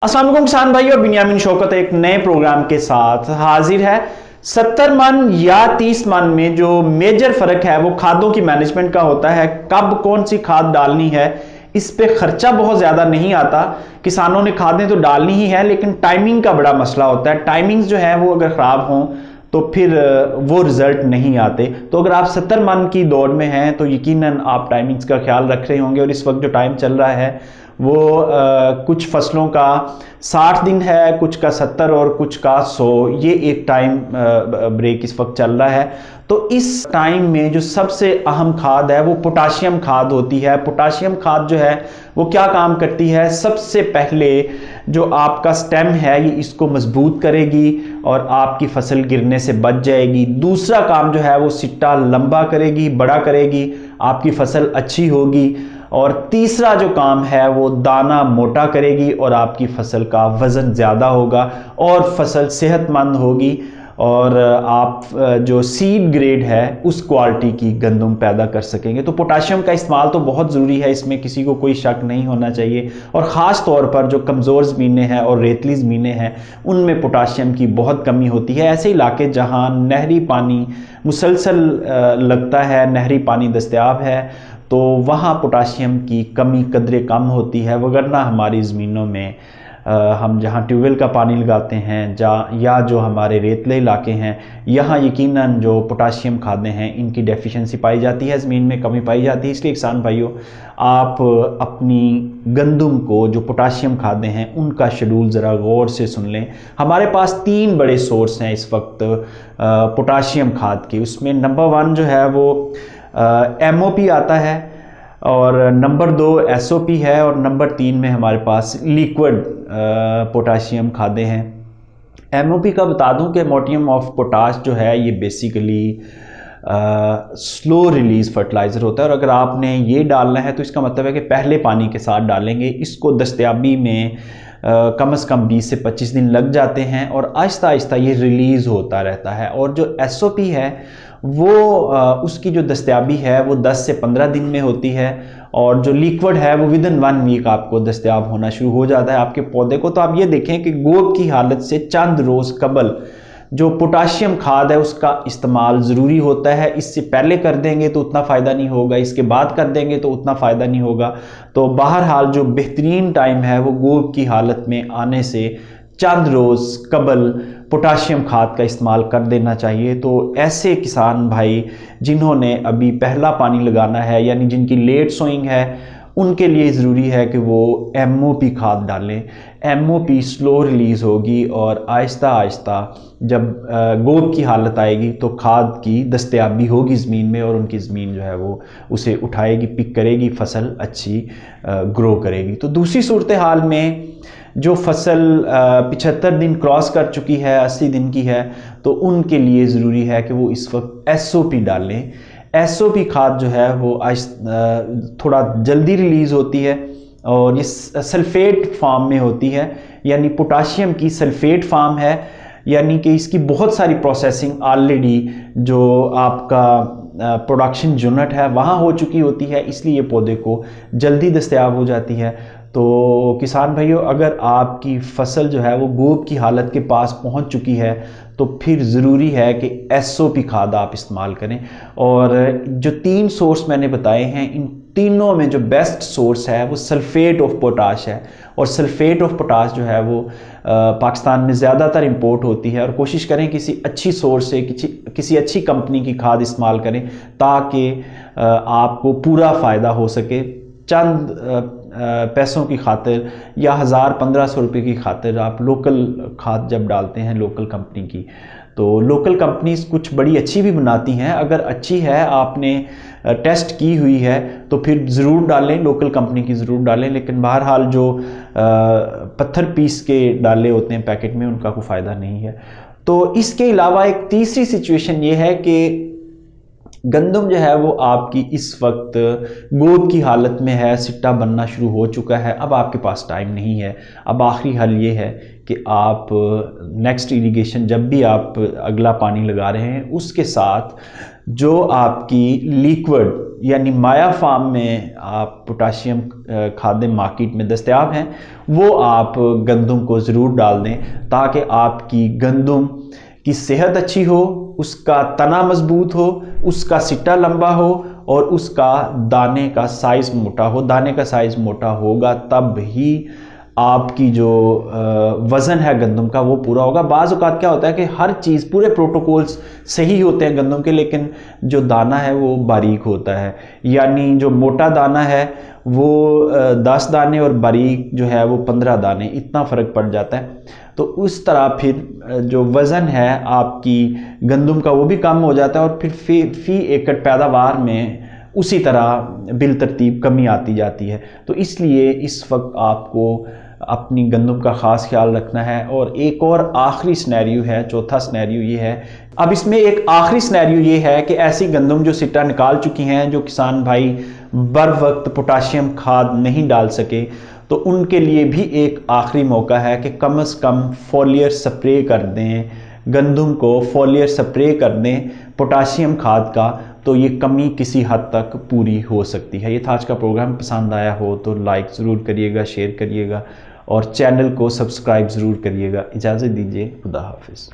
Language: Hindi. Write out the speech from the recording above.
अस्सलाम वालेकुम किसान भाई और बिन्यामिन शौकत एक नए प्रोग्राम के साथ हाजिर है। 70 मन या 30 मन में जो मेजर फर्क है वो खादों की मैनेजमेंट का होता है। कब कौन सी खाद डालनी है, इस पे खर्चा बहुत ज्यादा नहीं आता। किसानों ने खादें तो डालनी ही है, लेकिन टाइमिंग का बड़ा मसला होता है। टाइमिंग्स जो है वो अगर खराब हों तो फिर वो रिजल्ट नहीं आते। तो अगर आप 70 मन की दौड़ में हैं तो यकीनन आप टाइमिंग्स का ख्याल रख रहे होंगे। और इस वक्त जो टाइम चल रहा है वो कुछ फसलों का 60 दिन है, कुछ का 70 और कुछ का 100। ये एक टाइम ब्रेक इस वक्त चल रहा है। तो इस टाइम में जो सबसे अहम खाद है वो पोटाशियम खाद होती है। पोटाशियम खाद जो है वो क्या काम करती है, सबसे पहले जो आपका स्टेम है ये इसको मजबूत करेगी और आपकी फसल गिरने से बच जाएगी। दूसरा काम जो है वो सिट्टा लंबा करेगी, बड़ा करेगी, आपकी फसल अच्छी होगी। और तीसरा जो काम है वो दाना मोटा करेगी और आपकी फसल का वज़न ज़्यादा होगा और फसल सेहतमंद होगी। और आप जो सीड ग्रेड है उस क्वालिटी की गंदम पैदा कर सकेंगे। तो पोटाशियम का इस्तेमाल तो बहुत ज़रूरी है, इसमें किसी को कोई शक नहीं होना चाहिए। और ख़ास तौर पर जो कमज़ोर ज़मीनें हैं और रेतली ज़मीनें हैं उनमें पोटाशियम की बहुत कमी होती है। ऐसे इलाके जहाँ नहरी पानी मुसलसल लगता है, नहरी पानी दस्तयाब है, तो वहाँ पोटाशियम की कमी कदरे कम होती है। वगरना हमारी ज़मीनों में हम जहाँ ट्यूबवेल का पानी लगाते हैं या जो हमारे रेतले इलाके हैं, यहाँ यकीनन जो पोटाशियम खादें हैं इनकी डेफिशिएंसी पाई जाती है, ज़मीन में कमी पाई जाती है। इसलिए किसान भाइयों, आप अपनी गंदम को जो पोटाशियम खादें हैं उनका शेड्यूल ज़रा गौर से सुन लें। हमारे पास 3 बड़े सोर्स हैं इस वक्त पोटाशियम खाद के। उसमें नंबर 1 जो है वो MOP आता है, और नंबर 2 SOP है, और नंबर 3 में हमारे पास लिक्विड पोटाशियम खादें हैं। MOP का बता दूं कि मोटियम ऑफ पोटाश जो है ये बेसिकली स्लो रिलीज फर्टिलाइज़र होता है। और अगर आपने ये डालना है तो इसका मतलब है कि पहले पानी के साथ डालेंगे। इसको दस्तयाबी में कम से कम 20 से 25 दिन लग जाते हैं और आहिस्ता आहिस्ता ये रिलीज़ होता रहता है। और जो SOP है वो उसकी जो दस्तयाबी है वो 10 से 15 दिन में होती है, और जो लिक्विड है वो विदिन 1 वीक आपको दस्तयाब होना शुरू हो जाता है आपके पौधे को। तो आप ये देखें कि गोब की हालत से चंद रोज़ कबल जो पोटाशियम खाद है उसका इस्तेमाल ज़रूरी होता है। इससे पहले कर देंगे तो उतना फ़ायदा नहीं होगा, इसके बाद कर देंगे तो उतना फ़ायदा नहीं होगा। तो बहरहाल जो बेहतरीन टाइम है वो गोब की हालत में आने से चंद रोज़ कबल पोटाशियम खाद का इस्तेमाल कर देना चाहिए। तो ऐसे किसान भाई जिन्होंने अभी पहला पानी लगाना है, यानी जिनकी लेट सोइंग है, उनके लिए ज़रूरी है कि वो MOP खाद डालें। MOP स्लो रिलीज़ होगी और आहिस्ता आहिस्ता जब गोब की हालत आएगी तो खाद की दस्तयाबी होगी ज़मीन में, और उनकी ज़मीन जो है वो उसे उठाएगी, पिक करेगी, फसल अच्छी ग्रो करेगी। तो दूसरी सूरत हाल में जो फसल 75 दिन क्रॉस कर चुकी है, 80 दिन की है, तो उनके लिए ज़रूरी है कि वो इस वक्त SOP डालें। SOP खाद जो है वो थोड़ा जल्दी रिलीज़ होती है और ये सल्फेट फार्म में होती है, यानी पोटाशियम की सल्फेट फार्म है, यानी कि इसकी बहुत सारी प्रोसेसिंग ऑलरेडी जो आपका प्रोडक्शन यूनिट है वहाँ हो चुकी होती है, इसलिए ये पौधे को जल्दी दस्तयाब हो जाती है। तो किसान भाइयों, अगर आपकी फसल जो है वो गोब की हालत के पास पहुंच चुकी है तो फिर ज़रूरी है कि SOP खाद आप इस्तेमाल करें। और जो 3 सोर्स मैंने बताए हैं, इन तीनों में जो बेस्ट सोर्स है वो सल्फेट ऑफ पोटाश है। और सल्फेट ऑफ पोटाश जो है वो पाकिस्तान में ज़्यादातर इंपोर्ट होती है। और कोशिश करें किसी अच्छी सोर्स से, किसी अच्छी कंपनी की खाद इस्तेमाल करें ताकि आपको पूरा फ़ायदा हो सके। चंद पैसों की खातिर या 1000-1500 रुपये की खातिर आप लोकल खाद जब डालते हैं लोकल कंपनी की, तो लोकल कंपनीज कुछ बड़ी अच्छी भी बनाती हैं। अगर अच्छी है, आपने टेस्ट की हुई है, तो फिर ज़रूर डालें, लोकल कंपनी की ज़रूर डालें। लेकिन बहरहाल जो पत्थर पीस के डाले होते हैं पैकेट में, उनका कोई फ़ायदा नहीं है। तो इसके अलावा एक तीसरी सिचुएशन ये है कि गंदम जो है वो आपकी इस वक्त गोद की हालत में है, सिट्टा बनना शुरू हो चुका है। अब आपके पास टाइम नहीं है। अब आखिरी हल ये है कि आप नेक्स्ट इरिगेशन जब भी आप अगला पानी लगा रहे हैं उसके साथ जो आपकी लिक्विड यानी माया फार्म में आप पोटाशियम खादें मार्केट में दस्तयाब हैं वो आप गंदम को ज़रूर डाल दें, ताकि आपकी गंदम की सेहत अच्छी हो, उसका तना मजबूत हो, उसका सिट्टा लंबा हो और उसका दाने का साइज़ मोटा हो। दाने का साइज़ मोटा होगा तब ही आपकी जो वज़न है गंदम का वो पूरा होगा। बाज़ औक़ात क्या होता है कि हर चीज़ पूरे प्रोटोकॉल्स सही होते हैं गंदम के, लेकिन जो दाना है वो बारीक होता है, यानी जो मोटा दाना है वो 10 दाने और बारीक जो है वो 15 दाने, इतना फ़र्क पड़ जाता है। तो उस तरह फिर जो वज़न है आपकी गंदम का वो भी कम हो जाता है और फिर फी एकड़ पैदावार में उसी तरह बिल तरतीब कमी आती जाती है। तो इसलिए इस वक्त आपको अपनी गंदम का ख़ास ख्याल रखना है। और एक और आखिरी सिनेरियो है, चौथा सिनेरियो ये है। अब इसमें एक आखिरी सिनेरियो ये है कि ऐसी गंदम जो सिट्टा निकाल चुकी हैं, जो किसान भाई बर वक्त पोटाशियम खाद नहीं डाल सके, तो उनके लिए भी एक आखिरी मौका है कि कम से कम फोलियर स्प्रे कर दें, गंदम को फोलियर स्प्रे कर दें पोटाशियम खाद का, तो ये कमी किसी हद तक पूरी हो सकती है। ये था आज का प्रोग्राम। पसंद आया हो तो लाइक ज़रूर करिएगा, शेयर करिएगा और चैनल को सब्सक्राइब ज़रूर करिएगा। इजाज़त दीजिए, खुदा हाफिज़।